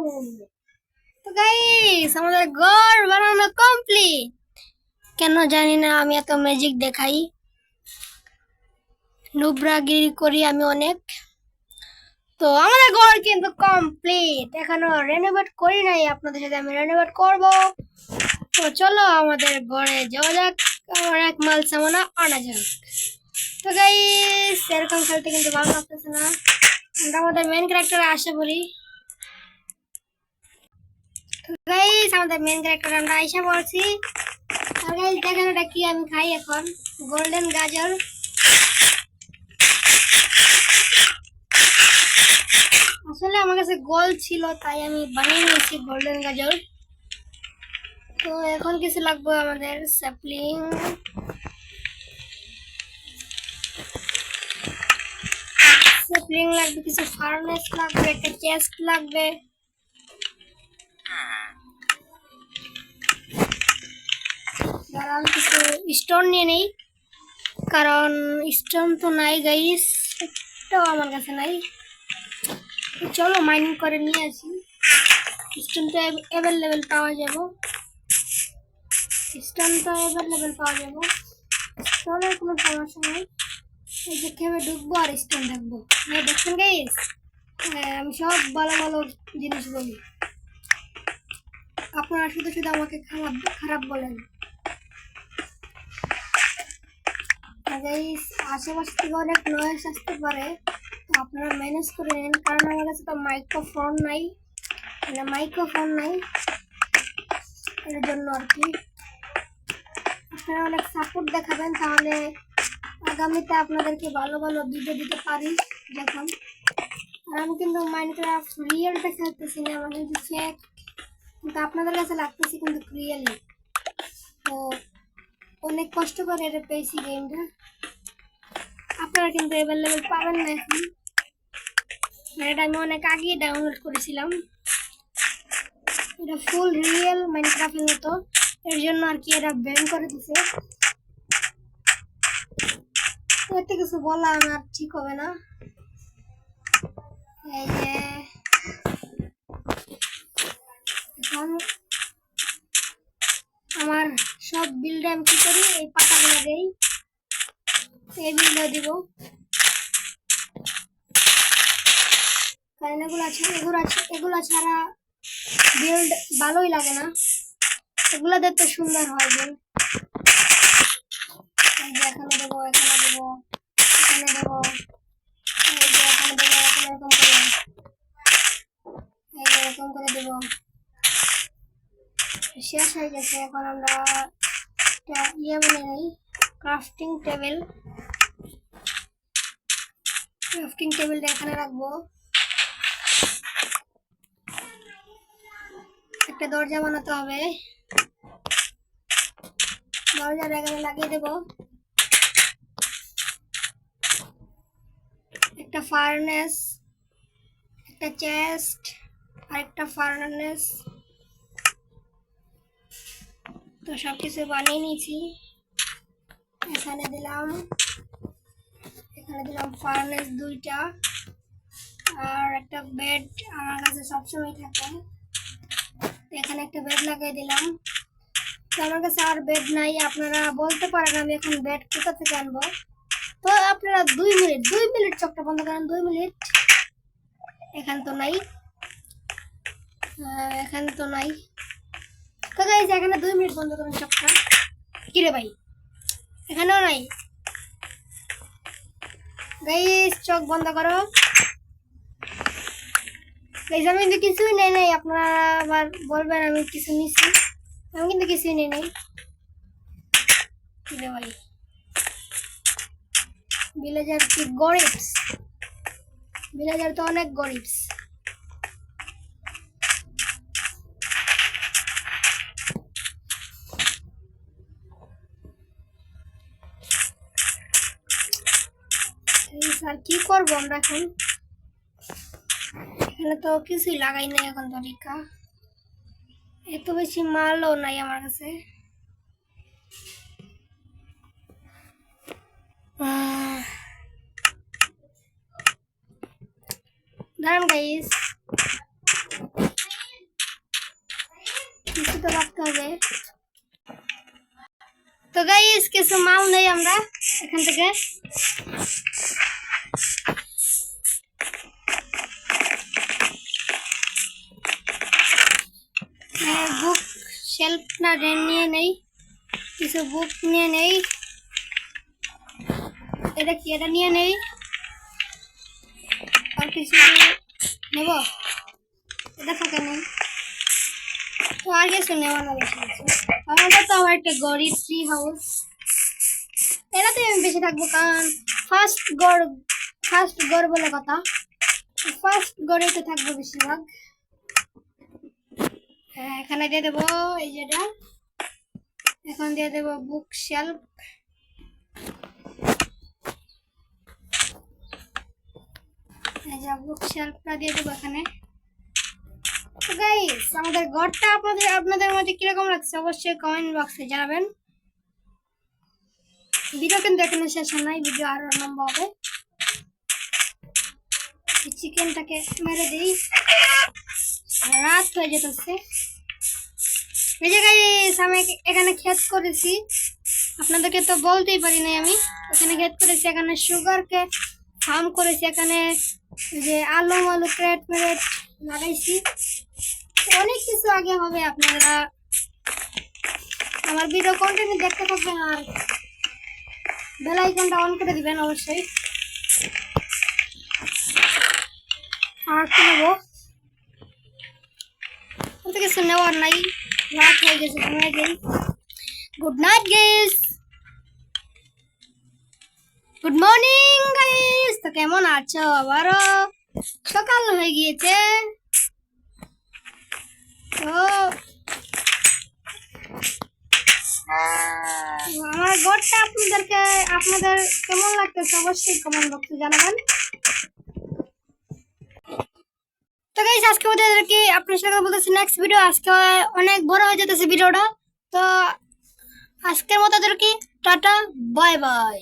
তো গাইস আমাদের ঘর বানানো কমপ্লিট। কেন জানি না আমি এত ম্যাজিক দেখাই, নুব্রাগিরি করি আমি অনেক। তো আমাদের ঘর কিন্তু কমপ্লিট, এখনো রেনোভেট করি নাই, আপনাদের সাথে আমি রেনোভেট করব। তো চলো আমাদের ঘরে যাওয়া যাক, অনেক মাল সামানা আনা যাক। তো গাইস এরকম খেলতে কিন্তু ভালো লাগতেছে না, আমরা আমাদের মেন ক্যারেক্টারে আসে বলি। তো গাইস আমাদের মেন ক্যারেক্টার আমরা আইসা বলছি। আর গাইস দেখেন এটা কি আমি খাই এখন, গোল্ডেন গাজর। আসলে আমার কাছে গোল্ড ছিল তাই আমি বানিয়ে নিয়েছি গোল্ডেন গাজর। তো এখন কিছু লাগবে আমাদের স্যাপলিং, লাগবে কিছু, ফার্নেস লাগবে, একটা চেস্ট লাগবে, কিছু স্টোন নিয়ে নেই কারণ স্টোন তো নাই গাইস, একটাও আমার কাছে নাই। চলো মাইনিং করে নিয়ে আসি, স্টোন তো অ্যাভেলেবেল পাওয়া যাব, স্টোনের কোনো সমস্যা নেই। এই যে খেয়ে ঢুকবো আর স্টোন থাকবো, দেখছেন গাইস আমি সব ভালো ভালো জিনিস বলি, আপনারা শুধু শুধু আমাকে খারাপ বলেন। আশেপাশে থেকে অনেক নয়েজ আসতে পারে, তো আপনারা ম্যানেজ করে নিন কারণ আমার কাছে তো মাইক্রোফোন নাই, এর জন্য আর কি। আপনারা অনেক সাপোর্ট দেখাবেন তাহলে আগামীতে আপনাদেরকে ভালো ভালো ভিডিও দিতে পারি যখন। আর আমি কিন্তু মাইনক্রাফট রিয়েলটা খেলতেছি না, মানে কিন্তু ফেক, কিন্তু আপনাদের কাছে লাগতেছি কিন্তু রিয়েলি। তো অনেক কষ্ট করে এটা পেয়েছি গেমটা, আপনারা কিন্তু অ্যাভেলেবেল পাবেন না এখন, এটা আমি অনেক আগেই ডাউনলোড করেছিলাম, এটা ফুল রিয়েল মাইনক্রাফটের মতো, এর জন্য আর কি এরা ব্যান করে দিছে। এতে কিছু বলা আমার ঠিক হবে না। এই যে এখন আমার সব বিল্ডে আমি কি করি, এই পাতাগুলো দেই, এই বিল্ডে দিব, কারণ এগুলো ছাড়া বিল্ড ভালোই লাগে না, এগুলো দেখতে সুন্দর হয় বিল্ড। এখানে দেবো, এখানে দেবো, এখানে দেবো, এই যে এখানে দেবো, এরকম করে, এই যে এরকম করে দেবো। শেষ হয়ে গেছে, এখন আমরা একটা ইয়ে বলে নেই, ক্রাফটিং টেবিলটা এখানে রাখবো, একটা দরজা বানাতে হবে, দরজাটা এখানে লাগিয়ে দেব, একটা ফার্নেস, একটা চেস্ট আর একটা ফার্নেস। তো সবকিছু বানিয়ে নিয়েছি, এখানে দিলাম ফার্নেস দুইটা, আর একটা বেড আমার কাছে সবসময় থাকে, এখানে একটা বেড লাগিয়ে দিলাম। তো আমার কাছে আর বেড নাই, আপনারা বলতে পারেন আমি এখন বেড কোথা থেকে আনবো। তো আপনারা 2 মিনিট চোখটা বন্ধ করেন, 2 মিনিট। এখানে তো নাই, তো গাইস এখানে 2 মিনিট বন্ধ করেন চোখটা। কিরে ভাই এখানেও নাই, গাইস চোখ বন্ধ করো। গাইস আমি কিন্তু কিছুই নেই, আপনারা আবার বলবেন আমি কিছু নিছি, আমি কিন্তু কিছুই নেই। কিরে ভাই ভিলেজার কি গরিবস, ভিলেজার তো অনেক গরিবস। আর কি করবো আমরা এখন, এখানে তো কিছুই লাগাই নাই এখন, তরিকা এত বেশি মালও নাই আমার কাছে। দাঁড়ান গাইস, কিছু তো রাখতে হবে। তো গাইস কিছু মাল নেই আমরা এখান থেকে। বুক শেলফ না নিয়ে নেই, কিছু বুক নিয়ে নেই। এটা কি, এটা নিয়ে নেই। আর কিছু নেব, এটা ফাঁকা নেই। তো আর কিছু নেওয়া না বেশি কিছু। আমাদের তো আমার একটা গড়ি ট্রি হাউস, এটাতে আমি বেশি থাকবো কারণ ফার্স্ট গড় বলে কথা, ফার্স্ট গড়েতে থাকবো বেশিরভাগ। এখানে দিয়ে দেবো এই যেটা, এখন দিয়ে দেবো বুক শেলফ। এই যে বুক শেলফটা দিয়ে দেবো এখানে। তো গাইস আমাদের ঘরটা আপনাদের মধ্যে কিরকম লাগছে অবশ্যই কমেন্ট বক্সে জানাবেন। ভিডিও কিন্তু এখানে শেষ নাই, ভিডিও আরো লম্বা হবে। চিকেনটাকে মেরে দিই, রাত হয়ে যেতেছে। এই যে গাইস আমি এখানে ক্ষেত করেছি, আপনাদেরকে তো বলতেই পারি নাই। আমি এখানে ক্ষেত করেছি, এখানে সুগারকে ফার্ম করেছি, এখানে যে আলু ক্রেট মেরেট লাগাইছি। অনেক কিছু আগে হবে, আপনারা আমার ভিডিও কন্টিনিউ দেখতে থাকবেন আর বেল আইকনটা অন করে দিবেন অবশ্যই। আর কি নেবো, কিছু নেওয়ার নাই, রাত হয়ে গেছে, ঘুমিয়ে যাই। Good night guys, good morning guys. তো কেমন আছো? আবারও সকাল হয়ে গিয়েছে। তো আমার ঘরটা আপনাদের কেমন লাগতেছে অবশ্যই কমেন্ট বক্সে জানাবেন। তো গাইস আজকে ওদেরকে আপনার সাথে বলতেছি নেক্সট ভিডিও, আজকে অনেক বড় হয়ে যেতেছে ভিডিওটা। তো আজকের মতো ওদেরকে টাটা বাই বাই।